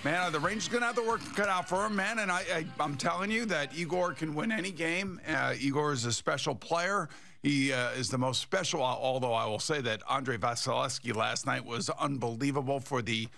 Man, the Rangers going to have the work cut out for him, man. And I'm telling you that Igor can win any game. Igor is a special player. He is the most special, although I will say that Andrei Vasilevsky last night was unbelievable for the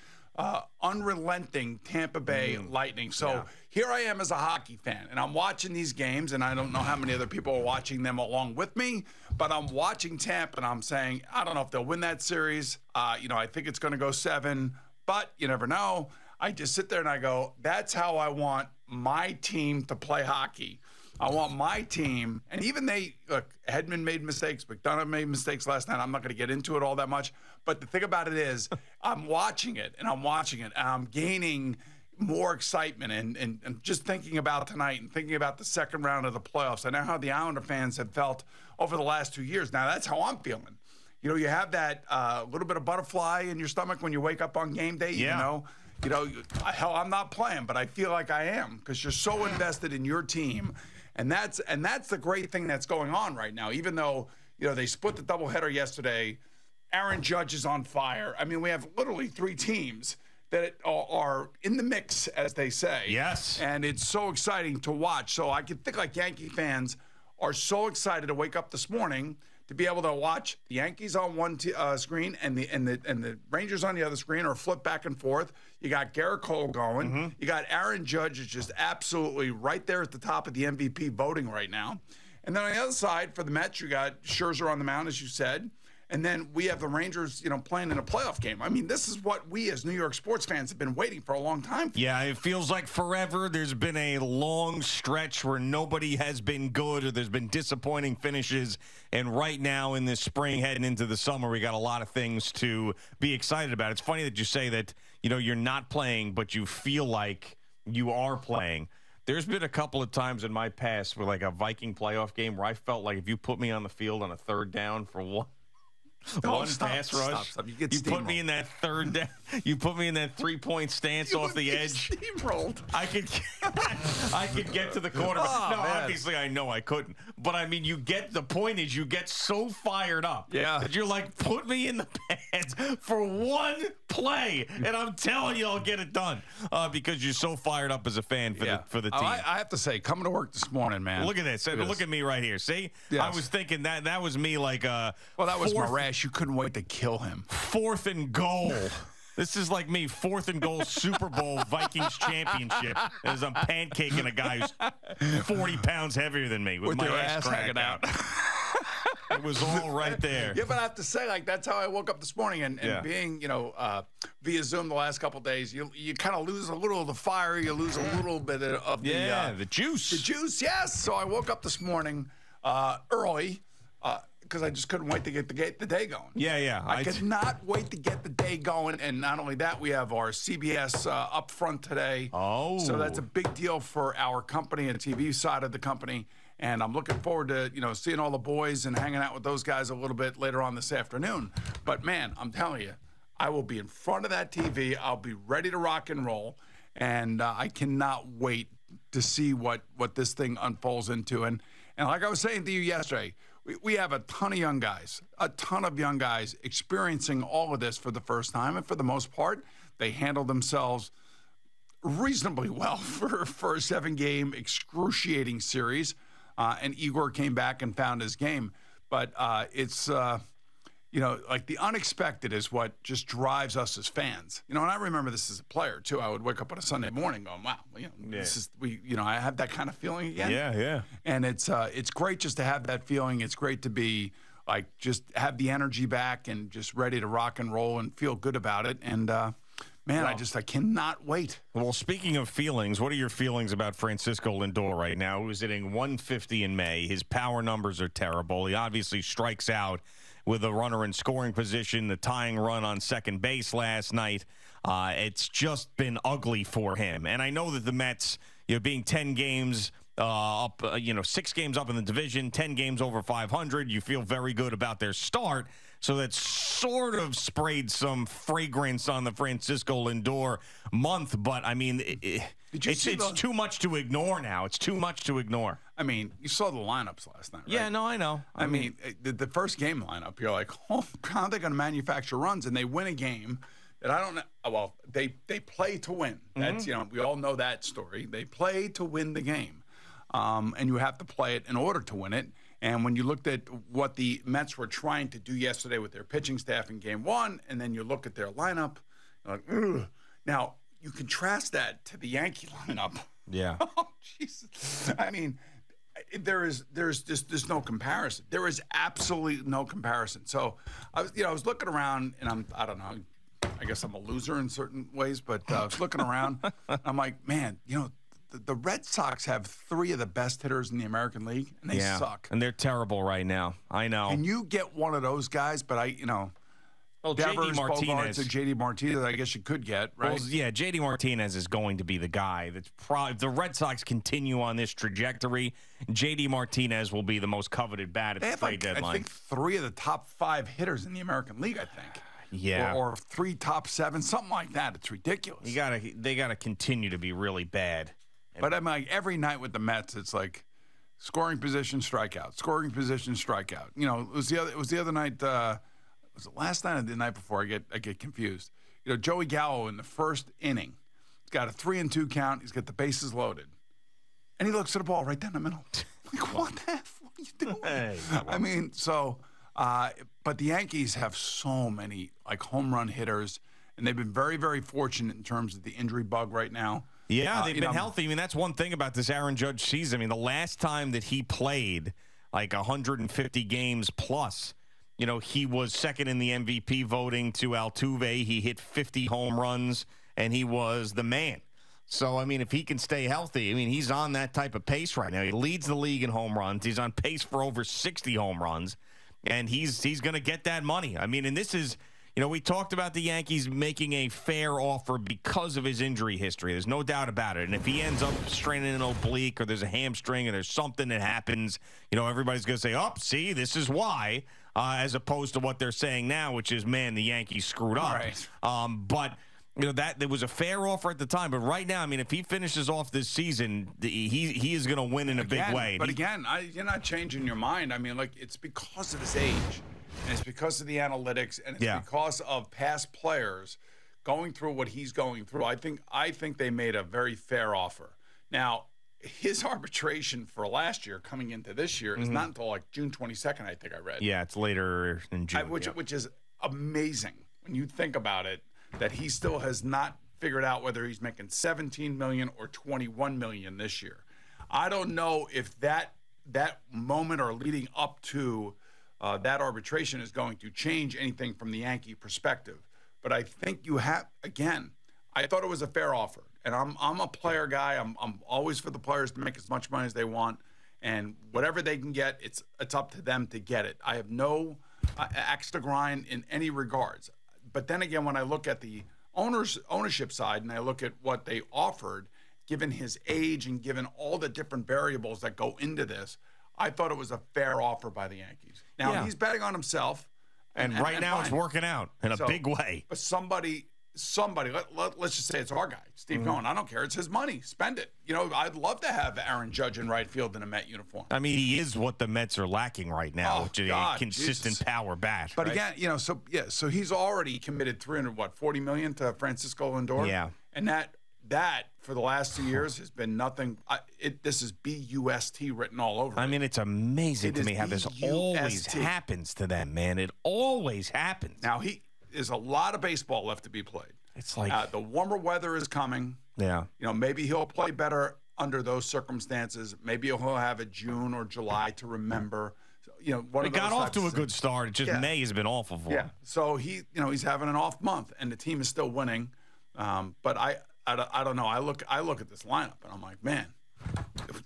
unrelenting Tampa Bay Lightning. So here I am as a hockey fan, and I'm watching these games, and I don't know how many other people are watching them along with me, but I'm watching Tampa, and I'm saying, I don't know if they'll win that series. I think it's going to go 7, but you never know. I just sit there and I go, that's how I want my team to play hockey. I want my team, and even look, Hedman made mistakes, McDonough made mistakes last night. I'm not going to get into it all that much. But the thing about it is, I'm watching it, and I'm gaining more excitement and just thinking about tonight and thinking about the second round of the playoffs. I know how the Islander fans have felt over the last 2 years. Now, that's how I'm feeling. You have that little bit of butterfly in your stomach when you wake up on game day, hell, I'm not playing, but I feel like I am because you're so invested in your team. And that's the great thing that's going on right now. Even though, they split the doubleheader yesterday, Aaron Judge is on fire. I mean, we have literally 3 teams that are in the mix, as they say. Yes. And it's so exciting to watch. So I can think like Yankee fans are so excited to wake up this morning to be able to watch the Yankees on one screen and the Rangers on the other screen, or flip back and forth. You got Garrett Cole going. Mm-hmm. You got Aaron Judge is just absolutely right there at the top of the MVP voting right now. And then on the other side for the Mets, you got Scherzer on the mound, as you said. And then we have the Rangers, playing in a playoff game. I mean, this is what we as New York sports fans have been waiting for a long time for. Yeah, it feels like forever. There's been a long stretch where nobody has been good or there's been disappointing finishes. And right now in this spring heading into the summer, we got a lot of things to be excited about. It's funny that you say that, you're not playing, but you feel like you are playing. There's been a couple of times in my past where like a Viking playoff game where I felt like if you put me on the field on a third down for one pass rush. Stop. You put me in that third down. You put me in that 3-point stance off the edge. Steamrolled. I could get to the quarterback. Obviously I know I couldn't. But I mean, the point is you get so fired up. Yeah. That you're like, put me in the pads for one play, and I'm telling you, I'll get it done because you're so fired up as a fan for the team. I have to say, coming to work this morning, man. Look at this. Look at me right here. See, yes. I was thinking that was me like well, that was Marash. You couldn't wait to kill him. 4th and goal. This is like me, 4th and goal Super Bowl Vikings championship as I'm pancaking a guy who's 40 pounds heavier than me with my your ass hanging out. It was all right there. Yeah, but I have to say, like, that's how I woke up this morning. And being, via Zoom the last couple of days, you kind of lose a little of the fire. You lose a little bit of the juice. The juice, yes. So I woke up this morning early. Because I just couldn't wait to get the day going. Yeah. I could not wait to get the day going. And not only that, we have our CBS up front today. Oh. So that's a big deal for our company and TV side of the company. And I'm looking forward to, seeing all the boys and hanging out with those guys a little bit later on this afternoon. But, man, I'm telling you, I will be in front of that TV. I'll be ready to rock and roll. And I cannot wait to see what this thing unfolds into. And like I was saying to you yesterday, we have a ton of young guys experiencing all of this for the first time. And for the most part, they handle themselves reasonably well for a 7-game excruciating series. And Igor came back and found his game. But it's, like the unexpected is what just drives us as fans. And I remember this as a player, too. I would wake up on a Sunday morning going, wow, this is, I have that kind of feeling again. Yeah. And it's great just to have that feeling. It's great to be, like, just have the energy back and just ready to rock and roll and feel good about it. And, man, I cannot wait. Well, speaking of feelings, what are your feelings about Francisco Lindor right now? Who's hitting 150 in May. His power numbers are terrible. He obviously strikes out with a runner in scoring position, the tying run on second base last night. It's just been ugly for him. And I know that the Mets, being 10 games up, 6 games up in the division, 10 games over 500, you feel very good about their start. So that sort of sprayed some fragrance on the Francisco Lindor month. But, I mean, it's too much to ignore now. It's too much to ignore. I mean, you saw the lineups last night, right? Yeah, no, I know. I mean, the first game lineup, you're like, oh, how are they going to manufacture runs? And they win a game that I don't know. Well, they play to win. That's we all know that story. They play to win the game, and you have to play it in order to win it. And when you looked at what the Mets were trying to do yesterday with their pitching staff in Game 1, and then you look at their lineup, you're like, ugh. Now you contrast that to the Yankee lineup. Yeah. Oh, Jesus. I mean, there's no comparison. There is absolutely no comparison. So I was looking around, and I don't know. I guess I'm a loser in certain ways, but I was looking around. I'm like, man, the Red Sox have 3 of the best hitters in the American League, and they suck. And they're terrible right now. I know. Can you get one of those guys? But well, Devers, JD Martinez, Bogarts, or JD Martinez, I guess you could get, right? Well, yeah, JD Martinez is going to be the guy that's probably, if the Red Sox continue on this trajectory, JD Martinez will be the most coveted bat at the trade deadline. I think 3 of the top 5 hitters in the American League, I think. Yeah. Or 3 top 7, something like that. It's ridiculous. They gotta continue to be really bad. But I'm like, every night with the Mets, it's like scoring position, strikeout, scoring position, strikeout. It was the other night. Was it last night or the night before? I get confused. Joey Gallo in the first inning, he's got a 3-2 count. He's got the bases loaded, and he looks at the ball right down the middle. Like, what the F? What are you doing? Hey, I mean, so. But the Yankees have so many home run hitters, and they've been very, very fortunate in terms of the injury bug right now. Yeah, they've been healthy. I mean, that's one thing about this Aaron Judge season. I mean, the last time that he played 150 games plus, he was second in the MVP voting to Altuve. He hit 50 home runs, and he was the man. So, I mean, if he can stay healthy, I mean, he's on that type of pace right now. He leads the league in home runs. He's on pace for over 60 home runs. And he's going to get that money. I mean, and this is, we talked about the Yankees making a fair offer because of his injury history. There's no doubt about it. And if he ends up straining an oblique or there's a hamstring or there's something that happens, everybody's going to say, oh, see, this is why, as opposed to what they're saying now, which is, man, the Yankees screwed up. Right. But that there was a fair offer at the time, but right now, I mean, if he finishes off this season, he is going to win in a big way. But again, you're not changing your mind. I mean, it's because of his age, and it's because of the analytics, and it's because of past players going through what he's going through. I think they made a very fair offer. Now, his arbitration for last year coming into this year is not until June 22nd, I think I read. Yeah, it's later in June. Which is amazing when you think about it. That he still has not figured out whether he's making $17 million or $21 million this year. I don't know if that moment or leading up to that arbitration is going to change anything from the Yankee perspective. But I think you have, again, I thought it was a fair offer. And I'm a player guy. I'm always for the players to make as much money as they want. And whatever they can get, it's up to them to get it. I have no axe to grind in any regards. But then again, when I look at the ownership side and I look at what they offered, given his age and given all the different variables that go into this, I thought it was a fair offer by the Yankees. Now, he's betting on himself. And right now it's working out in a big way. But somebody, let's just say it's our guy, Steve Cohen. I don't care. It's his money. Spend it. I'd love to have Aaron Judge in right field in a Met uniform. I mean, he is what the Mets are lacking right now, which is a consistent power bat. But again, so he's already committed $40 million to Francisco Lindor. Yeah. And that for the last 2 years has been nothing. This is BUST written all over. I mean, it's amazing to me how this always happens to them, man. It always happens. Now, there's a lot of baseball left to be played. It's like the warmer weather is coming. Yeah. Maybe he'll play better under those circumstances. Maybe he'll have a June or July to remember. It got off to a good start. It's just May has been awful for him. So he's having an off month, and the team is still winning. But I don't know. I look at this lineup, and I'm like, man.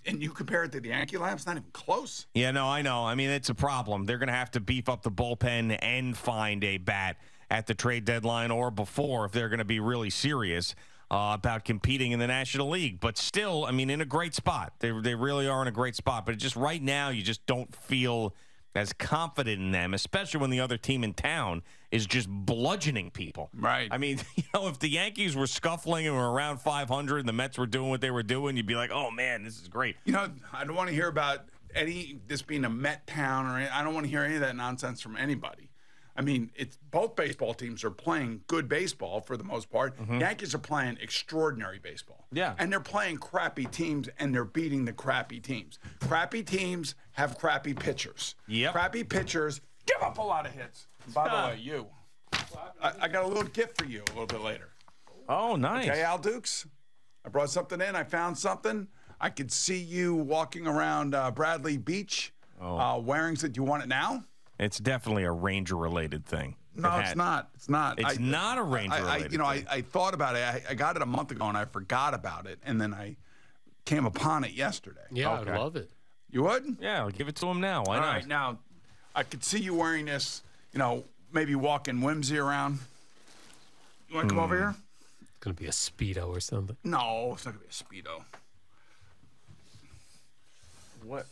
And you compare it to the Yankee lineup, it's not even close. Yeah, no, I know. I mean, it's a problem. They're going to have to beef up the bullpen and find a bat at the trade deadline or before if they're going to be really serious about competing in the National League. But still, I mean, in a great spot. They really are in a great spot. But just right now, you just don't feel as confident in them, especially when the other team in town is just bludgeoning people. Right. I mean, if the Yankees were scuffling and were around 500 and the Mets were doing what they were doing, you'd be like, oh, man, this is great. I don't want to hear about this being a Met town, or I don't want to hear any of that nonsense from anybody. I mean, it's both baseball teams are playing good baseball for the most part. Yankees are playing extraordinary baseball. Yeah. And they're playing crappy teams, and they're beating the crappy teams. Crappy teams have crappy pitchers. Yep. Crappy pitchers give up a lot of hits. And by the way, you. I got a little gift for you a little bit later. Oh, nice. Okay, Al Dukes? I brought something in. I found something. I could see you walking around Bradley Beach wearing it. Do you want it now? It's definitely a Ranger-related thing. No, it's not. It's not. It's not a Ranger-related thing. I thought about it. I got it a month ago, and I forgot about it. And then I came upon it yesterday. Yeah, I love it. You would? Yeah, I'll give it to him now. Why not? All right, now, I could see you wearing this, maybe walking Whimsy around. You want to come over here? It's going to be a Speedo or something. No, it's not going to be a Speedo. What?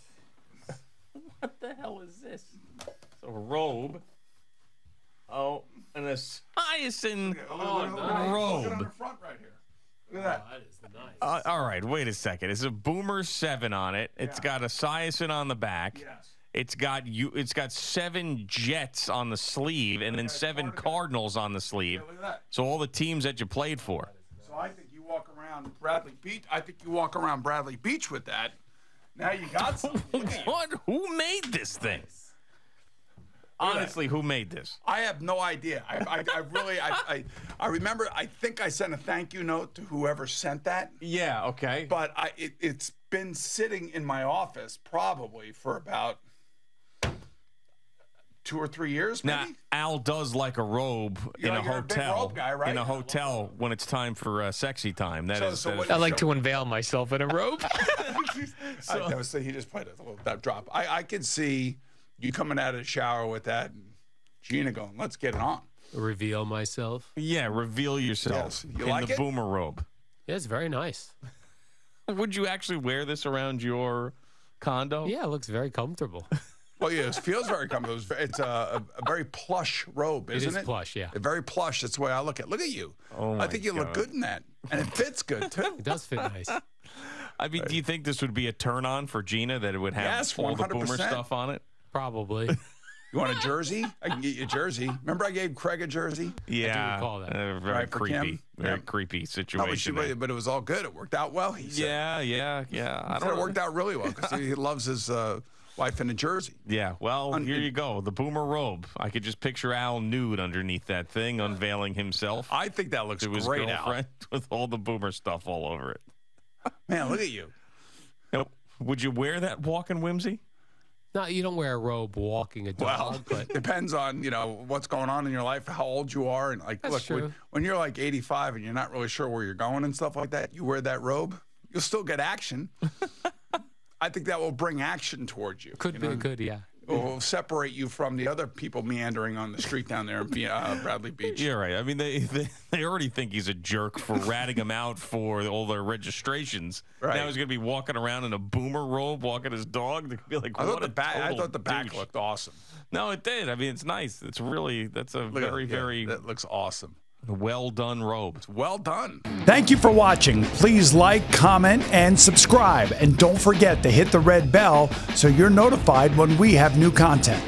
What the hell is this? A robe. Oh, and a hyacinth Look on robe. the front right here. Look at that. That is nice. All right, wait a second. It's a Boomer 7 on it. It's got a hyacinth on the back. Yes. It's got 7 Jets on the sleeve and then 7 Cardinals on the sleeve. Yeah, look at that. So all the teams that you played for. So I think you walk around Bradley Beach. I think you walk around Bradley Beach with that. Now you got something. What? Who made this thing? Honestly, who made this? I have no idea. I remember. I think I sent a thank you note to whoever sent that. Yeah. Okay. But it's been sitting in my office probably for about 2 or 3 years. Maybe? Now, Al does like a robe in a you're a big hotel. robe guy, right? In a hotel when it's time for sexy time. That is. I like to unveil myself in a robe. So he just played a little that drop. I could see you coming out of the shower with that, and Gina going, "Let's get it on." Reveal myself. Yeah, reveal yourself Yes. You in like the it? Boomer robe. Yeah, it's very nice. Would you actually wear this around your condo? Yeah, it looks very comfortable. Well, yeah, it feels very comfortable. It's a very plush robe, isn't it? It is plush, yeah. Very plush. That's the way I look at it. Look at you. Oh I think you look God. good in that. And it fits good, too. It does fit nice. I mean, do you think this would be a turn on for Gina that it would have Yes, all the Boomer 100%. stuff on it? Probably. You want a jersey? I can get you a jersey. Remember I gave Craig a jersey? Yeah, recall that. Very Right, for creepy. Kim? Very Yeah. creepy No, situation. there. but it was all good. It worked out well, he said. Yeah. He I said don't it worked out really well because he loves his wife in a jersey. Yeah, well, here you go. The Boomer robe. I could just picture Al nude underneath that thing, unveiling himself I think that looks to his great, Al. girlfriend with all the Boomer stuff all over it. Man, look at you. Now, would you wear that walking whimsy? No, you don't wear a robe walking a dog, Well, but depends on, what's going on in your life, how old you are. And like, That's look, true. when you're like 85 and you're not really sure where you're going and stuff like that, you wear that robe, you'll still get action. I think that will bring action towards you. could be good, yeah. It will separate you from the other people meandering on the street down there in Bradley Beach. You're right. I mean, they already think he's a jerk for ratting him out for all their registrations. Right. Now he's going to be walking around in a Boomer robe, walking his dog. They'd be like, I what thought a I thought the back douche. looked awesome. No, it did. I mean, it's nice. It's really, that's a Look at very, it. Yeah, very that looks awesome. well done robe. Well done. Thank you for watching. Please like, comment, and subscribe. And don't forget to hit the red bell so you're notified when we have new content.